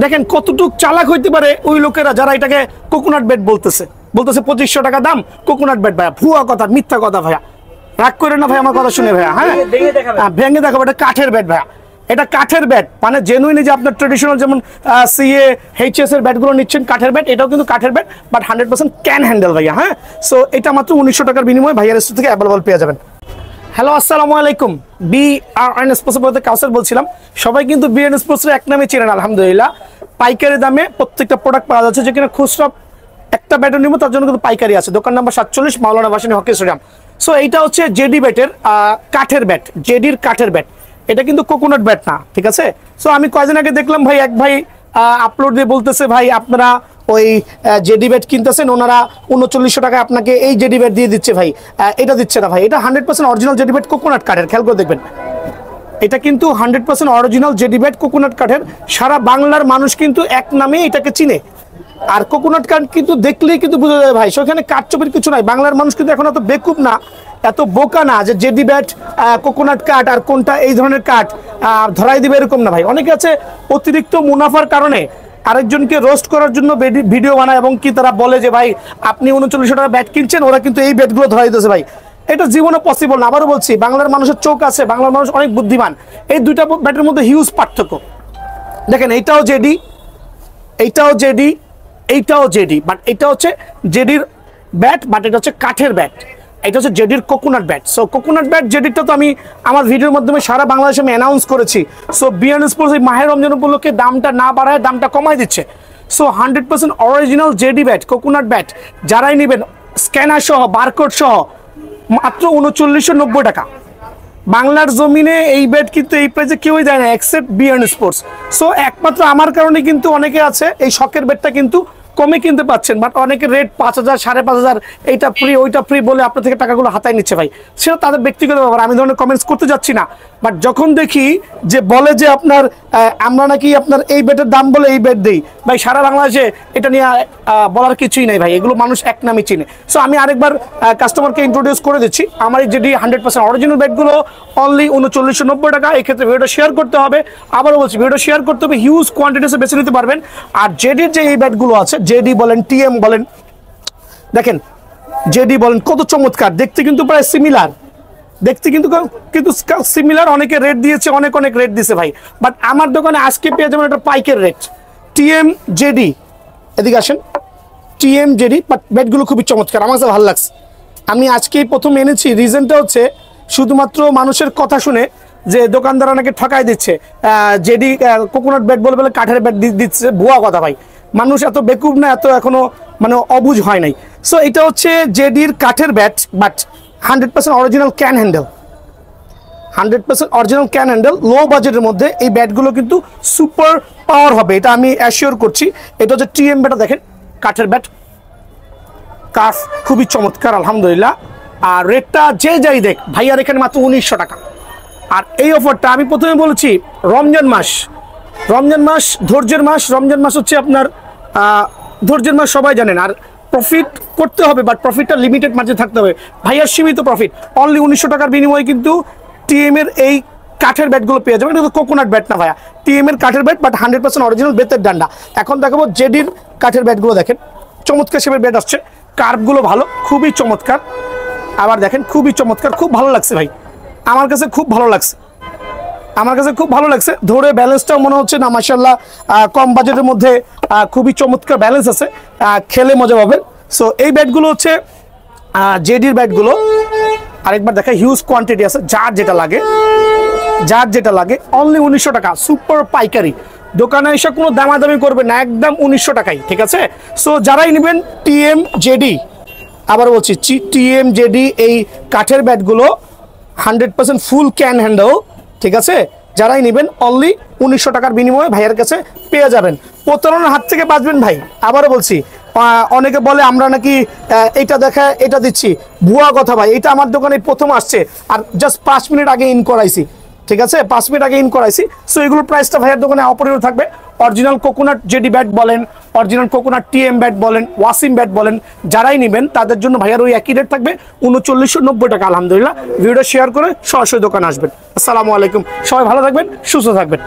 দেখেন কতটুক চালাক হইতে পারে ওই লোকেরা যারা এটাকে কোকোনাট ব্যাট বলতেছে 2500 টাকা দাম কোকোনাট ব্যাট। ভাইয়া ভুয়া কথা, মিথ্যা কথা ভাইয়া, রাগ করে না ভাই আমার কথা শুনে ভাইয়া। হ্যাঁ ভেঙে দেখাবো, এটা কাঠের ব্যাট ভাইয়া, এটা কাঠের ব্যাট, মানে জেনুইনলি যে আপনার ট্রেডিশনাল যেমন সিএ এইচএস এর ব্যাটগুলো নিচ্ছেন কাঠের ব্যাট, এটাও কিন্তু কাঠের ব্যাট, বাট 100% ক্যান হ্যান্ডেল ভাইয়া। হ্যাঁ, সো এটা মাত্র 1900 টাকার বিনিময়ে ভাইয়ার স্টোর থেকে অ্যাভেলেবল পেয়ে যাবেন। হ্যালো আসসালামু আলাইকুম, BRN স্পোর্টস বলতে কাউসার বলছিলাম। সবাই কিন্তু BRN স্পোর্টসের এক নামে চেনেন আলহামদুলিল্লাহ। পাইকারি দামে প্রত্যেকটা প্রোডাক্ট পাওয়া যাচ্ছে, যেখানে খুচরা একটা ব্যাটের নিব তার জন্য কিন্তু পাইকারি আছে। দোকান নাম্বার 47 মাওলানা ভাসানী হকি স্টেডিয়াম। সো এইটা হচ্ছে জেডি ব্যাটের কাঠের ব্যাট, জেডির কাঠের ব্যাট, এটা কিন্তু কোকোনাট ব্যাট না, ঠিক আছে। সো আমি কয়েকদিন আগে দেখলাম ভাই, এক ভাই আপলোড দিয়ে বলতেছে ভাই আপনারা ওই জেডি ব্যাট কিনতেছেন, ওনারা 3900 টাকায় আপনাকে এই জেডি ব্যাট দিয়ে দিচ্ছে ভাই, এটা দিচ্ছে না ভাই। এটা 100% অরিজিনাল জেডি ব্যাট কোকোনাট কাঠের, খেয়াল করে দেখবেন। এটা কিন্তু 100% অরিজিনাল জেডি ব্যাট কোকোনাট কাঠের। সারা বাংলার মানুষ কিন্তু এক নামে এটাকে চিনে। আর কোকোনাট কাঠ কিন্তু দেখলেই কিন্তু বোঝা যায় ভাই, সেখানে কাঠচোপের কিছু নাই। বাংলার মানুষ কিন্তু এখন এত বেকুব না, এত বোকা না যে জেডি ব্যাট কোকোনাট কাঠ আর কোনটা এই ধরনের কাঠ ধরাই দিবে এরকম না ভাই। অনেকে আছে অতিরিক্ত মুনাফার কারণে আরেকজনকে রোস্ট করার জন্য ভিডিও বানায়, এবং কি তারা বলে যে ভাই আপনি 3900 টাকা ব্যাট কিনছেন, ওরা কিন্তু এই ব্যাটগুলো ধরাই দিতেছে ভাই। এটা জীবনে পসিবল না। আবারও বলছি, বাংলার মানুষের চোখ আছে, বাংলার মানুষ অনেক বুদ্ধিমান। এই দুইটা ব্যাটের মধ্যে হিউজ পার্থক্য। দেখেন এইটাও জেডি, এইটাও জেডি, এইটাও জেডি, বাট এটা হচ্ছে জেডির ব্যাট, বাট এটা হচ্ছে কাঠের ব্যাট। এটা হচ্ছে জেডির coconut bat. So coconut bat জেডিটা তো আমি আমার ভিডিওর মাধ্যমে সারা বাংলাদেশে আমি অ্যানাউন্স করেছি। সো BRN স্পোর্টস এই মাহের রমজান উপলক্ষে দামটা না বাড়ায় দামটা কমাই দিচ্ছে। So 100% original JD bat coconut bat যারাই নেবেন, স্ক্যানার সহ বারকোড সহ মাত্র 3990 টাকা। বাংলার জমিনে এই ব্যাট কিন্তু এই প্রাইসে কেউই দেয় না এক্সেপ্ট BRN স্পোর্টস। সো একমাত্র আমার কারণে কিন্তু অনেকে আছে এই শখের ব্যাটটা কিন্তু কমে কিনতে পাচ্ছেন, বাট অনেকে রেট 5000 5500 এইটা ফ্রি ওইটা ফ্রি বলে আপনার থেকে টাকাগুলো হাতায় নিচ্ছে ভাই। সেটা তাদের ব্যক্তিগত ব্যাপার, আমি ধরনের কমেন্টস করতে যাচ্ছি না। বাট যখন দেখি যে বলে যে আপনার আমরা নাকি আপনার এই ব্যাটের দাম বলে এই ব্যাট দিই, ভাই সারা বাংলাদেশে এটা নিয়ে বলার কিছুই নেই ভাই, এগুলো মানুষ এক নামে চিনে। সো আমি আরেকবার কাস্টমারকে ইন্ট্রোডিউস করে দিচ্ছি, আমার এই যেটি 100% অরিজিনাল ব্যাটগুলো অনলি 3990 টাকা। এই ক্ষেত্রে ভিডিওটা শেয়ার করতে হবে, আবারও বলছি ভিডিওটা শেয়ার করতে হবে, হিউজ কোয়ান্টিটিসে বেছে নিতে পারবেন। আর জেডির যে এই ব্যাটগুলো আছে, জেডি বলেন TM বলেন, দেখেন জেডি বলেন কত চমৎকার দেখতে, কিন্তু প্রায় সিমিলার দেখতে, কিন্তু সিমিলার। অনেকে রেট দিয়েছে, অনেক রেট দিয়েছে ভাই, বাট আমার দোকানে আজকে পেয়ে যাবেন একটা পাইকের রেট। TM জেডি, এদিকে আসেন, TM জেডি, বাট ব্যাটগুলো খুবই চমৎকার, আমার কাছে ভালো লাগছে। আমি আজকেই প্রথম এনেছি, রিজনটা হচ্ছে শুধুমাত্র মানুষের কথা শুনে যে দোকানদার অনেকে ঠকাই দিচ্ছে, জেডি কোকোনাট ব্যাট বলে বলে কাঠের ব্যাট দিচ্ছে, ভুয়া কথা ভাই। মানুষ এত বেকুব না, এত এখনো মানে অবুঝ হয় নাই। সো এটা হচ্ছে জেডির কাঠের bat, but 100% original cane handle, 100% original cane handle. Low বাজেটের মধ্যে এই ব্যাটগুলো কিন্তু সুপার পাওয়ার হবে, এটা আমি অ্যাসিওর করছি। এটা হচ্ছে TM ব্যাট, দেখেন কাঠের ব্যাট, কাঠ খুবই চমৎকার আলহামদুলিল্লাহ। আর রেটটা যে যাই দেখ ভাইয়ার এখানে মাত্র 1900 টাকা। আর এই অফারটা আমি প্রথমে বলেছি, রমজান মাস ধৈর্যের মাস। রমজান মাস হচ্ছে আপনার ধৈর্যের মাস, সবাই জানেন। আর প্রফিট করতে হবে, বাট প্রফিটটা লিমিটেড মার্জিনে থাকতে হবে। ভাইয়ার সীমিত প্রফিট, অনলি 1900 টাকার বিনিময়ে কিন্তু TM এর এই কাঠের ব্যাটগুলো পেয়ে যাবেন। এটা তো কোকোনাট ব্যাট না ভাইয়া, TM এর কাঠের ব্যাট, বাট 100% অরিজিনাল বেতের ডান্ডা। এখন দেখাবো জেডির কাঠের ব্যাটগুলো, দেখেন চমৎকার শেপের ব্যাট আসছে, কার্ভগুলো ভালো, খুবই চমৎকার। আবার দেখেন খুবই চমৎকার, খুব ভালো লাগছে ভাই, আমার কাছে খুব ভালো লাগছে, আমার কাছে খুব ভালো লাগছে। ধরে ব্যালেন্সটাও মনে হচ্ছে না মাশাআল্লাহ, কম বাজেটের মধ্যে খুবই চমৎকার ব্যালেন্স আছে, খেলে মজা পাবেন। সো এই ব্যাটগুলো হচ্ছে জেডির ব্যাটগুলো। আরেকবার দেখা, হিউজ কোয়ান্টিটি আছে, যার যেটা লাগে অনলি 1900 টাকা, সুপার পাইকারি। দোকানে এসে কোনো দামাদামি করবে না, একদম 1900 টাকাই, ঠিক আছে। সো যারাই নেবেন TM জেডি, আবার বলছি TM জেডি এই কাঠের ব্যাটগুলো 100% ফুল ক্যান হ্যান্ডেল, ঠিক আছে। যারাই নেবেন অনলি 1900 টাকার বিনিময়ে ভাইয়ের কাছে পেয়ে যাবেন। প্রতারণার হাত থেকে বাঁচবেন ভাই। আবারও বলছি, অনেকে বলে আমরা নাকি এটা দেখা এটা দিচ্ছি, ভুয়া কথা ভাই। এটা আমার দোকানে প্রথম আসছে, আর জাস্ট 5 মিনিট আগে ইন করাইছি, ঠিক আছে, 5 মিনিট আগে ইন করাইছি। সো এগুলোর প্রাইসটা ভাইয়ের দোকানে অপরিবর্তিত থাকবে। অরিজিনাল কোকোনাট জেডি ব্যাট বলেন, অরিজিনাল কোকোনাট TM ব্যাট বলেন, ওয়াসিম ব্যাট বলেন, যারাই নেবেন তাদের জন্য ভাইয়ার ওই একই রেট থাকবে, 3990 টাকা আলহামদুলিল্লাহ। ভিডিওটা শেয়ার করে সরাসরি দোকানে আসবেন। আসসালামু আলাইকুম, সবাই ভালো থাকবেন, সুস্থ থাকবেন।